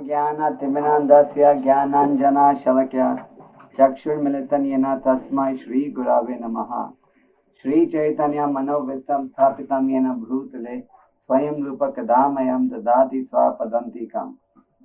ज्ञानतिमिरान्धस्य ज्ञानाञ्जनशलाकया चक्षुर्मिलितं येन तस्मै श्रीगुरवे नमः। श्रीचैतन्यमनोभीष्टं स्थापितं येन भूतले स्वयं रूप कदा मह्यं ददाति स्वपदान्तिकं।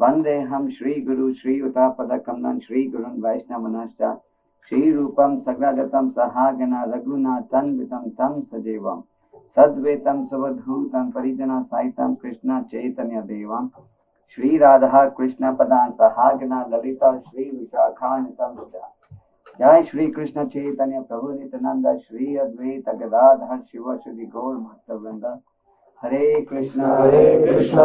वन्देऽहं श्रीगुरु श्रीयुतापदकमलं श्रीगुरुन् वैष्णवांश्च श्रीरूपं सगद्गतं सहागण रघुनाथान्वितं तं सजीवं सद्वैतं सवधूतं परिजनसहितं कृष्ण चैतन्य देवं श्री राधा कृष्ण पदां सहागण ललिता श्री विशाखान्वितं च। जय श्री कृष्ण चैतन्य प्रभु नित्यानंद श्री अद्वैत गदाधर शिव श्री गौर भक्तवृंद। हरे कृष्णा कृष्णा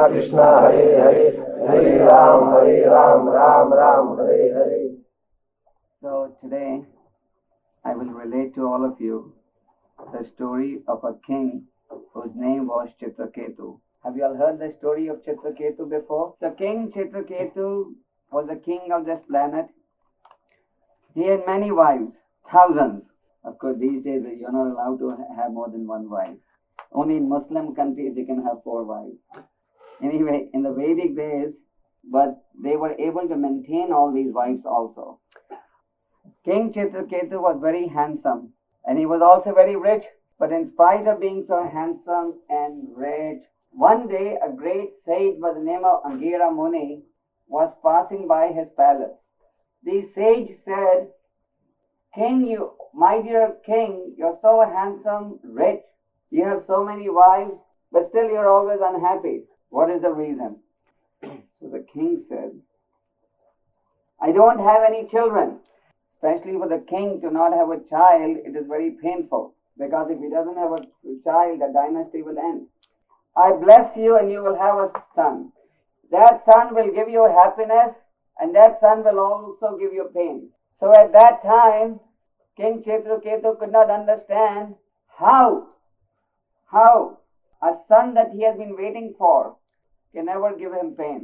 कृष्णा हरे हरे, हरे Ram Ram Ram Hare Hare. So today I will relate to all of you the story of a king whose name was Chitraketu. Have you all heard the story of Chitraketu before? The king Chitraketu was the king of this planet. He had many wives, thousands. Of course, these days you're not allowed to have more than one wife. Only in Muslim countries you can have 4 wives. Anyway, in the Vedic days, but they were able to maintain all these wives also. King Chitraketu was very handsome and he was also very rich. But in spite of being so handsome and rich, one day a great sage by the name of Angira Muni was passing by his palace. The sage said, "King, my dear king, you're so handsome, rich, you have so many wives, but still you're always unhappy. What is the reason?" So the king said, "I don't have any children." Especially for the king to not have a child, it is very painful. Because if he doesn't have a child, the dynasty will end. "I bless you and you will have a son. That son will give you happiness and that son will also give you pain." So at that time, King Chitraketu could not understand how a son that he has been waiting for can ever give him pain.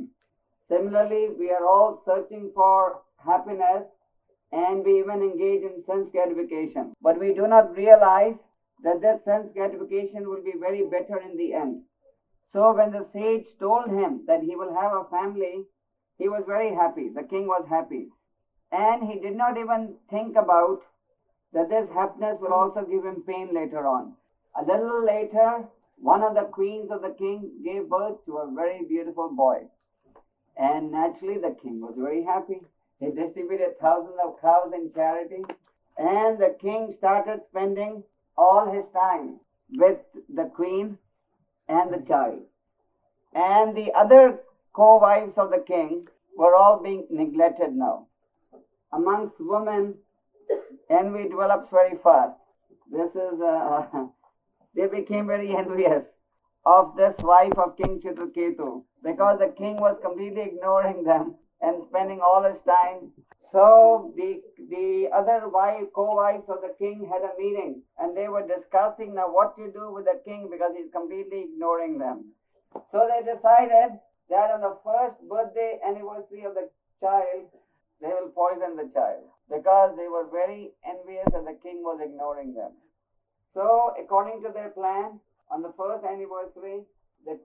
Similarly, we are all searching for happiness and we even engage in sense gratification. But we do not realize that this sense gratification will be very bitter in the end. So when the sage told him that he will have a family, he was very happy. The king was happy. And he did not even think about that this happiness will also give him pain later on. A little later, one of the queens of the king gave birth to a very beautiful boy. And naturally the king was very happy. He distributed thousands of cows in charity, and the king started spending all his time with the queen and the child. And the other co-wives of the king were all being neglected now. Amongst women, envy develops very fast. They became very envious of this wife of King Chitraketu because the king was completely ignoring them and spending all his time. So the other co-wives of the king had a meeting and they were discussing now what to do with the king because he's completely ignoring them. So they decided that on the first birthday anniversary of the child, they will poison the child because they were very envious that the king was ignoring them. So according to their plan, on the first anniversary, the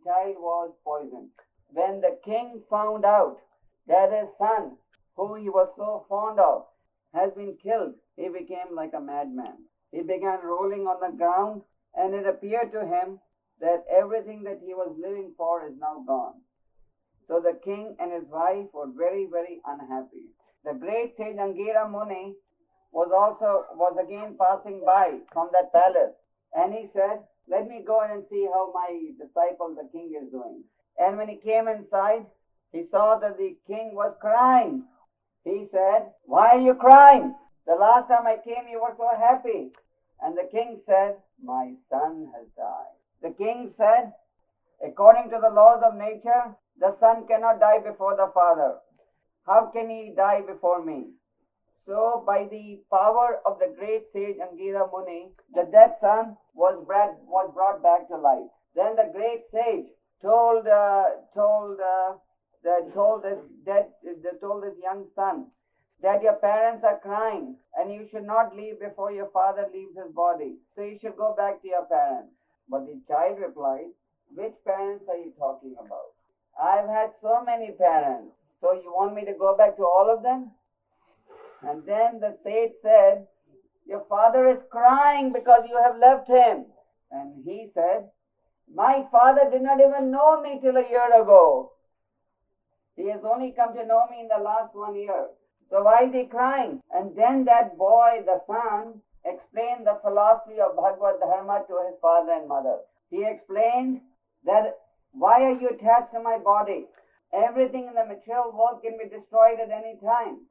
child was poisoned. When the king found out that his son, who he was so fond of, has been killed, he became like a madman. He began rolling on the ground, and it appeared to him that everything that he was living for is now gone. So the king and his wife were very, very unhappy. The great sage Angira Muni was again passing by from that palace, and he said, "Let me go in and see how my disciple the king is doing." And when he came inside, he saw that the king was crying. He said, "Why are you crying? The last time I came, you were so happy." And the king said, "My son has died." The king said, "According to the laws of nature, the son cannot die before the father. How can he die before me?" So by the power of the great sage Angira Muni, the dead son was brought back to life. Then the great sage told this young son that your parents are crying and you should not leave before your father leaves his body. So you should go back to your parents. But the child replied, "Which parents are you talking about? I've had so many parents. So you want me to go back to all of them? And then the sage said, your father is crying because you have left him. And he said, my father did not even know me till a year ago. He has only come to know me in the last 1 year. So why is he crying? And then that boy, the son, explained the philosophy of Bhagavad Dharma to his father and mother. He explained that why are you attached to my body? Everything in the material world can be destroyed at any time.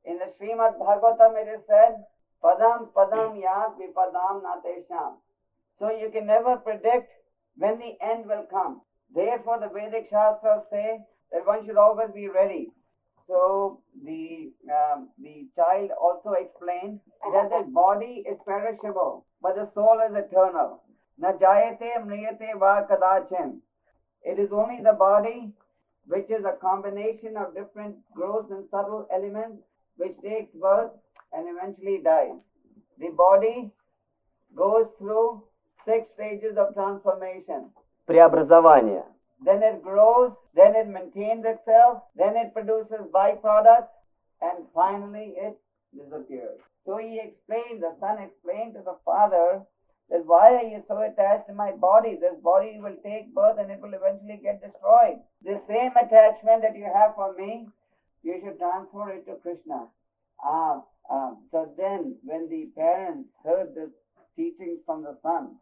In the Srimad Bhagavatam it is said, Padam Padam Yat Vipadam Natesham. So you can never predict when the end will come. Therefore the Vedic Shastras say that one should always be ready. So the child also explained that this body is perishable, but the soul is eternal. Na jayate mriyate va kadachin. It is only the body which is a combination of different gross and subtle elements which takes birth and eventually dies. The body goes through 6 stages of transformation. Преобразование. Then it grows, then it maintains itself, then it produces byproducts, and finally it disappears. So he explained, the son explained to the father, that why are you so attached to my body? This body will take birth and it will eventually get destroyed. The same attachment that you have for me, you should transfer it to Krishna. So then when the parents heard the teachings from the son,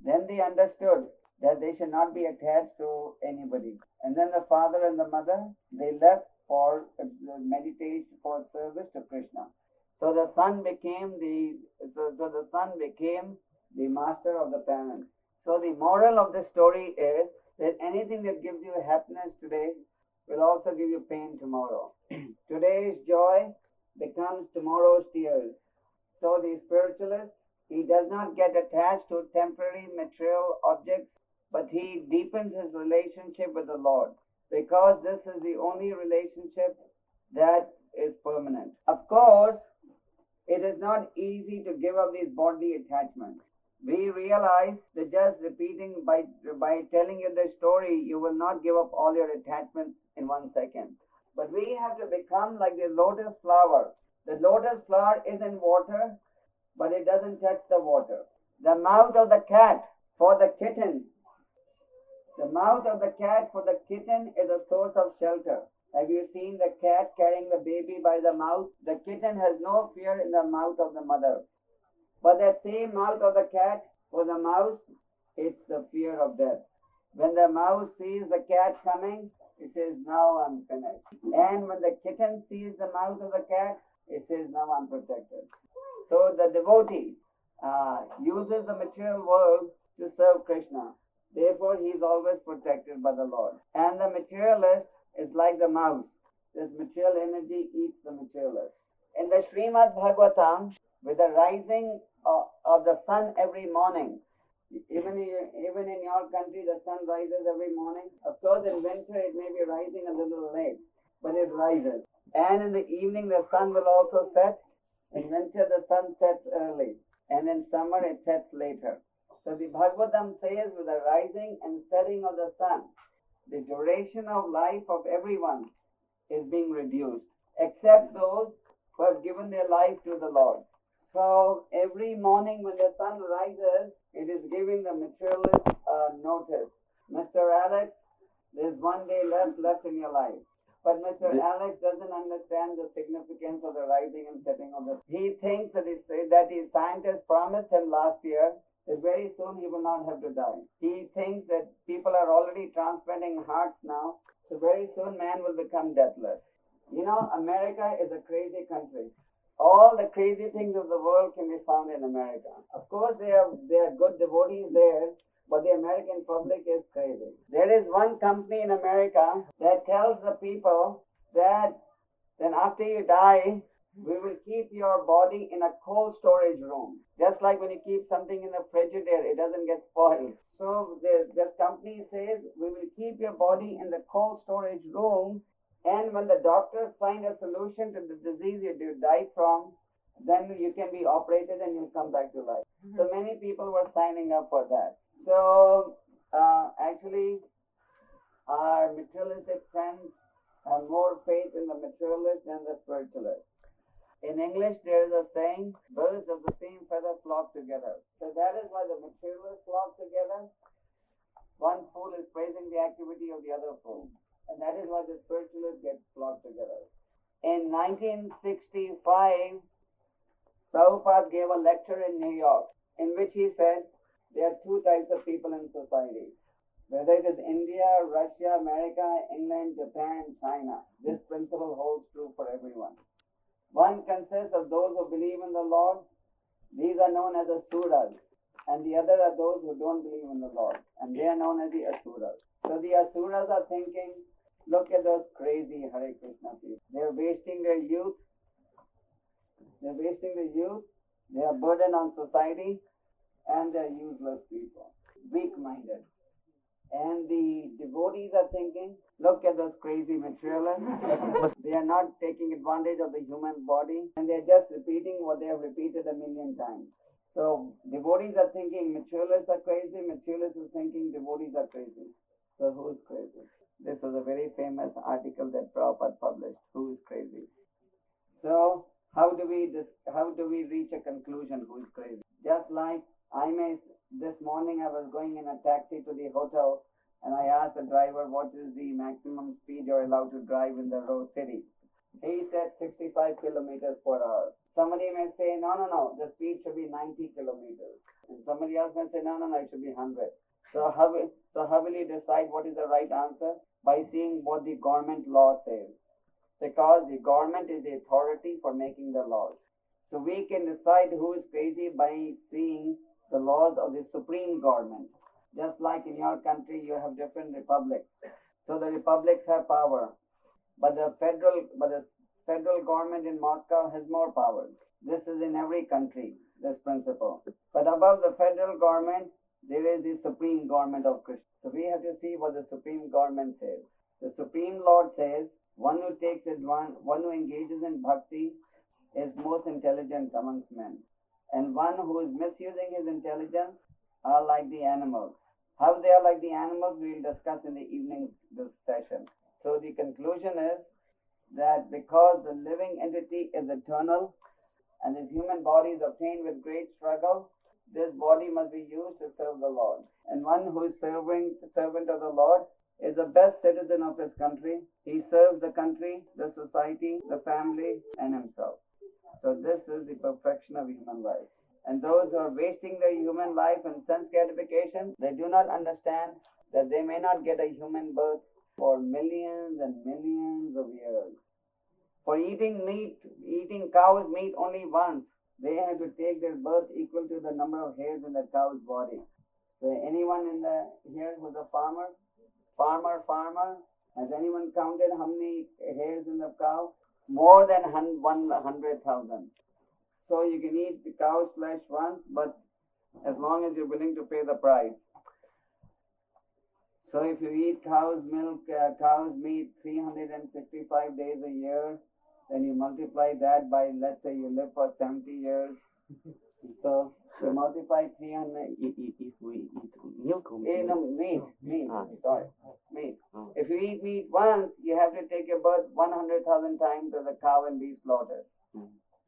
then they understood that they should not be attached to anybody. And then the father and the mother, they left for meditation, for service to Krishna. So the son became the master of the parents. So the moral of the story is that anything that gives you happiness today will also give you pain tomorrow. Today's joy becomes tomorrow's tears. So the spiritualist, he does not get attached to temporary material objects, but he deepens his relationship with the Lord, because this is the only relationship that is permanent. Of course, it is not easy to give up these bodily attachments. We realize that just repeating, by telling you the story, you will not give up all your attachments in 1 second. But we have to become like the lotus flower. The lotus flower is in water, but it doesn't touch the water. The mouth of the cat for the kitten. The mouth of the cat for the kitten is a source of shelter. Have you seen the cat carrying the baby by the mouth? The kitten has no fear in the mouth of the mother. But that same mouth of the cat for the mouse, it's the fear of death. When the mouse sees the cat coming, it says, now I'm finished. And when the kitten sees the mouth of the cat, it says, now I'm protected. So the devotee uses the material world to serve Krishna. Therefore, he is always protected by the Lord. And the materialist is like the mouse. This material energy eats the materialist. In the Srimad Bhagavatam, with the rising of the sun every morning, even in your country, the sun rises every morning. Of course, in winter, it may be rising a little late, but it rises. And in the evening, the sun will also set. In winter, the sun sets early. And in summer, it sets later. So the Bhagavatam says, with the rising and setting of the sun, the duration of life of everyone is being reduced, except those who have given their life to the Lord. So every morning when the sun rises, it is giving the materialist notice. Mr. Alex, there's 1 day left in your life. But Mr. Alex doesn't understand the significance of the rising and setting of the sun. He thinks that his scientists promised him last year that very soon he will not have to die. He thinks that people are already transplanting hearts now, so very soon man will become deathless. You know, America is a crazy country. All the crazy things of the world can be found in America. Of course, there are good devotees there, but the American public is crazy. There is one company in America that tells the people that then after you die, we will keep your body in a cold storage room. Just like when you keep something in the Frigidaire, it doesn't get spoiled. So the company says, we will keep your body in the cold storage room, and when the doctors find a solution to the disease you died from, then you can be operated and you'll come back to life. Mm-hmm. So many people were signing up for that. So actually, our our materialistic friends have more faith in the materialist than the spiritualist. In English, there is a saying, birds of the same feather flock together. So that is why the materialists flock together. One fool is praising the activity of the other fool. And that is why the spiritualists get flocked together. In 1965, Prabhupada gave a lecture in New York, in which he said there are two types of people in society. Whether it is India, Russia, America, England, Japan, China, this principle holds true for everyone. One consists of those who believe in the Lord. These are known as Asuras. And the other are those who don't believe in the Lord. And they are known as the Asuras. So the Asuras are thinking, look at those crazy Hare Krishna people. They are wasting their youth. They are burden on society. And they are useless people. Weak-minded. And the devotees are thinking, look at those crazy materialists. They are not taking advantage of the human body. And they are just repeating what they have repeated 1,000,000 times. So devotees are thinking materialists are crazy. Materialists are thinking devotees are crazy. So who is crazy? This was a very famous article that Prabhupada published. Who is crazy? So how do we reach a conclusion who is crazy? Just like this morning I was going in a taxi to the hotel and I asked the driver what is the maximum speed you're allowed to drive in the road city. He said 65 kilometers per hour. Somebody may say, no, the speed should be 90 kilometers. And somebody else may say, no, it should be 100. So how will you decide what is the right answer? By seeing what the government law says. Because the government is the authority for making the laws. So we can decide who is crazy by seeing the laws of the supreme government. Just like in your country you have different republics. So the republics have power. But the federal government in Moscow has more power. This is in every country, this principle. But above the federal government, there is the supreme government of Krishna. So we have to see what the supreme government says. The supreme Lord says, one who engages in bhakti is most intelligent amongst men. And one who is misusing his intelligence are like the animals. How they are like the animals, we will discuss in the evening this session. So the conclusion is that because the living entity is eternal and this human body is obtained with great struggle, this body must be used to serve the Lord. And one who is servant of the Lord is the best citizen of his country. He serves the country, the society, the family, and himself. So this is the perfection of human life. And those who are wasting their human life in sense gratification, they do not understand that they may not get a human birth for millions and millions of years. For eating cow's meat only once, they have to take their birth equal to the number of hairs in the cow's body. So anyone here who's a farmer? Has anyone counted how many hairs in the cow? More than 100,000. So you can eat the cow's flesh once, but as long as you're willing to pay the price. So if you eat cow's meat 365 days a year, then you multiply that by, let's say you live for 70 years. So you multiply 300. If we eat milk or meat? Meat. If you eat meat once, you have to take your birth 100,000 times as a cow and be slaughtered.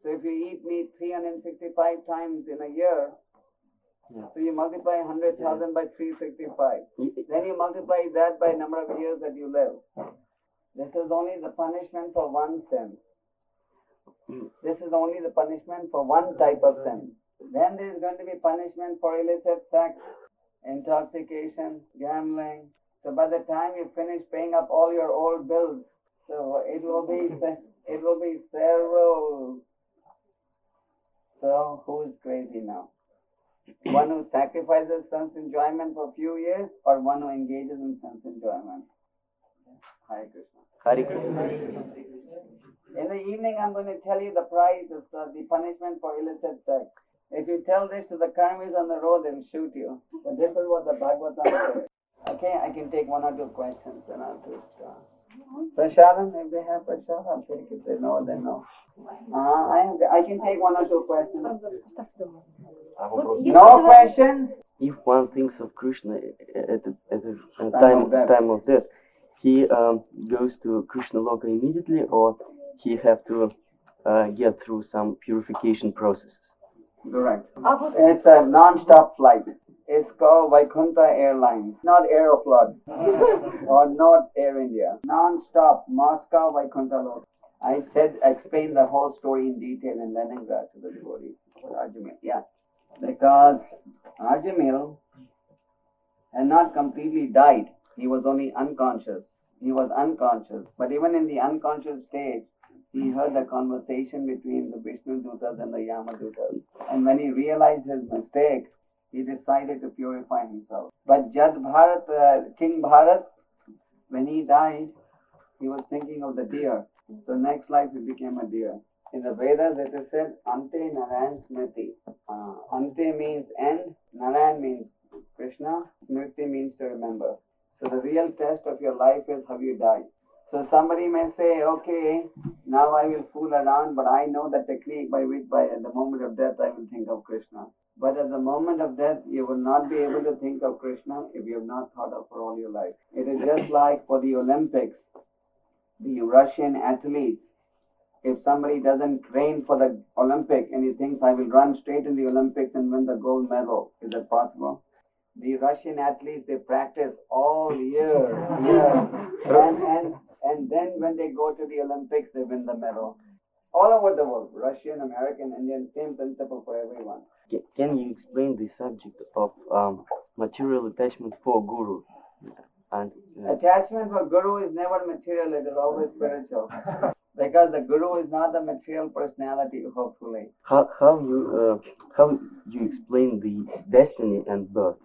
So if you eat meat 365 times in a year, so you multiply 100,000 by 365. Then you multiply that by number of years that you live. This is only the punishment for one sin. This is only the punishment for one type of sin. Then there is going to be punishment for illicit sex, intoxication, gambling. So by the time you finish paying up all your old bills, so it will be several. So who is crazy now? One who sacrifices sense enjoyment for a few years, or one who engages in sense enjoyment? Hare Krishna. Hare Krishna. In the evening, I'm going to tell you the price of the punishment for illicit sex. If you tell this to the karmis on the road, they'll shoot you. But this is what the Bhagavatam says. Okay, I can take one or two questions and I'll just... Prashadam, if they have prashad, I'll take it. If they know, then no. I can take one or two questions. No questions? If one thinks of Krishna at the time of death, he goes to Krishna Loka immediately, or he have to get through some purification processes? Correct. It's a non-stop flight. It's called Vaikuntha Airlines, not Aeroflot or not Air India. Non-stop, Moscow, Vaikuntha Loka. I explained the whole story in detail in Leningrad to the devotees about Arjamil. Yeah, because Arjamil had not completely died. He was only unconscious. He was unconscious. But even in the unconscious state, he heard the conversation between the Vishnu Dutas and the Yama Dutas. And when he realized his mistake, he decided to purify himself. But King Bharat, when he died, he was thinking of the deer. So next life he became a deer. In the Vedas it is said, Ante Narayan Smriti. Ante means end, Narayan means Krishna, Smriti means to remember. So the real test of your life is how you die. So somebody may say, okay, now I will fool around, but I know the technique by which at the moment of death I will think of Krishna. But at the moment of death, you will not be able to think of Krishna if you have not thought of for all your life. It is just like for the Olympics, the Russian athletes. If somebody doesn't train for the Olympic and he thinks I will run straight in the Olympics and win the gold medal, is that possible? The Russian athletes, they practice all year. And then when they go to the Olympics, they win the medal. All over the world, Russian, American, Indian, same principle for everyone. Can you explain the subject of material attachment for Guru? And attachment for Guru is never material, it is always spiritual. Because the Guru is not the material personality, hopefully. How you explain the destiny and birth?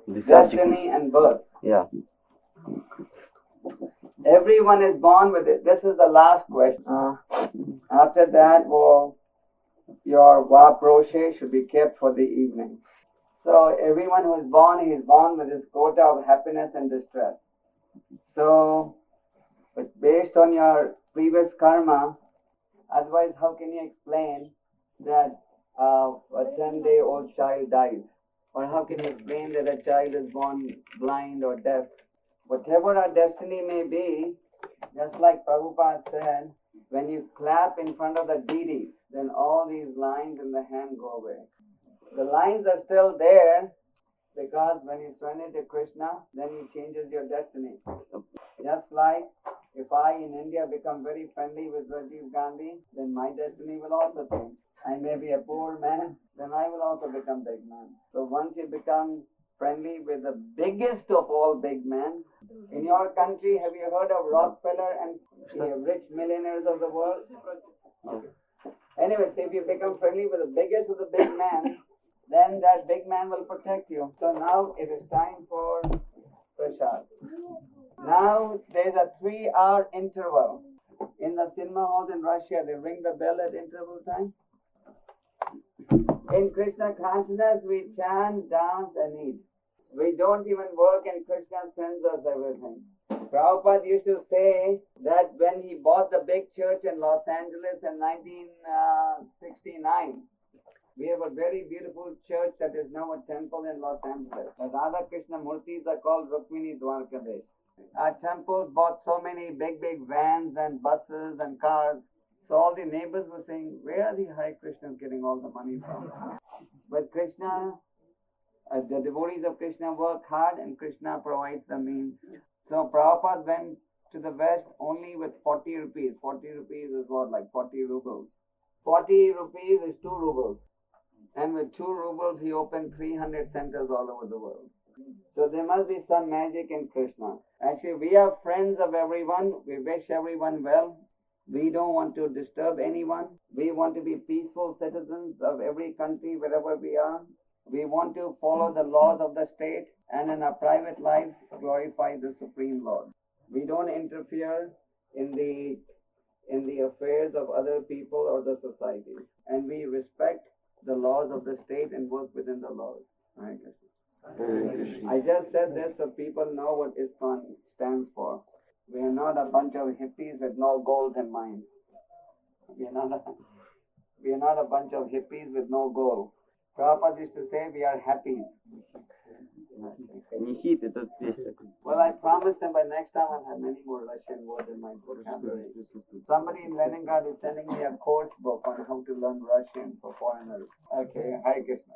The destiny and birth. Yeah. Everyone is born with it. This is the last question. After that, your Vaproshe should be kept for the evening. So everyone who is born, he is born with his quota of happiness and distress. So, but based on your previous karma, otherwise how can you explain that a 10-day-old child dies? Or how can you explain that a child is born blind or deaf? Whatever our destiny may be, just like Prabhupada said, when you clap in front of the deities, then all these lines in the hand go away. The lines are still there because when you surrender to Krishna, then he changes your destiny. Just like if I in India become very friendly with Rajiv Gandhi, then my destiny will also change. I may be a poor man, then I will also become big man. So once you become friendly with the biggest of all big men, in your country, have you heard of Rockefeller and the rich millionaires of the world? Okay. Anyway, so if you become friendly with the biggest of the big men, then that big man will protect you. So now it is time for prasad. Now there is a 3-hour interval. In the cinema halls in Russia, they ring the bell at interval time. In Krishna consciousness, we chant, dance and eat. We don't even work and Krishna sends us everything. Prabhupada used to say that when he bought the big church in Los Angeles in 1969, we have a very beautiful church that is now a temple in Los Angeles. The Radha Krishna Murtis are called Rukmini Dwarkadesh. Our temples bought so many big vans and buses and cars. So all the neighbors were saying, where are the Hare Krishnas getting all the money from? But Krishna, the devotees of Krishna work hard and Krishna provides the means. So Prabhupada went to the West only with 40 rupees. 40 rupees is what, like 40 rubles. 40 rupees is 2 rubles. And with 2 rubles, he opened 300 centers all over the world. So there must be some magic in Krishna. Actually, we are friends of everyone. We wish everyone well. We don't want to disturb anyone. We want to be peaceful citizens of every country wherever we are. We want to follow the laws of the state and in our private life glorify the Supreme Lord. We don't interfere in the affairs of other people or the society. And we respect the laws of the state and work within the laws. Hare Krishna. I just said this so people know what ISKCON stands for. We are not a bunch of hippies with no goals in mind. We are not a bunch of hippies with no goal. Prabhupada used to say we are happy. Не хит, это здесь такой. Well, I promised them by next time I'll have many more Russian words in my vocabulary. Somebody in Leningrad is sending me a course book on how to learn Russian for foreigners. Okay, Hare Krishna.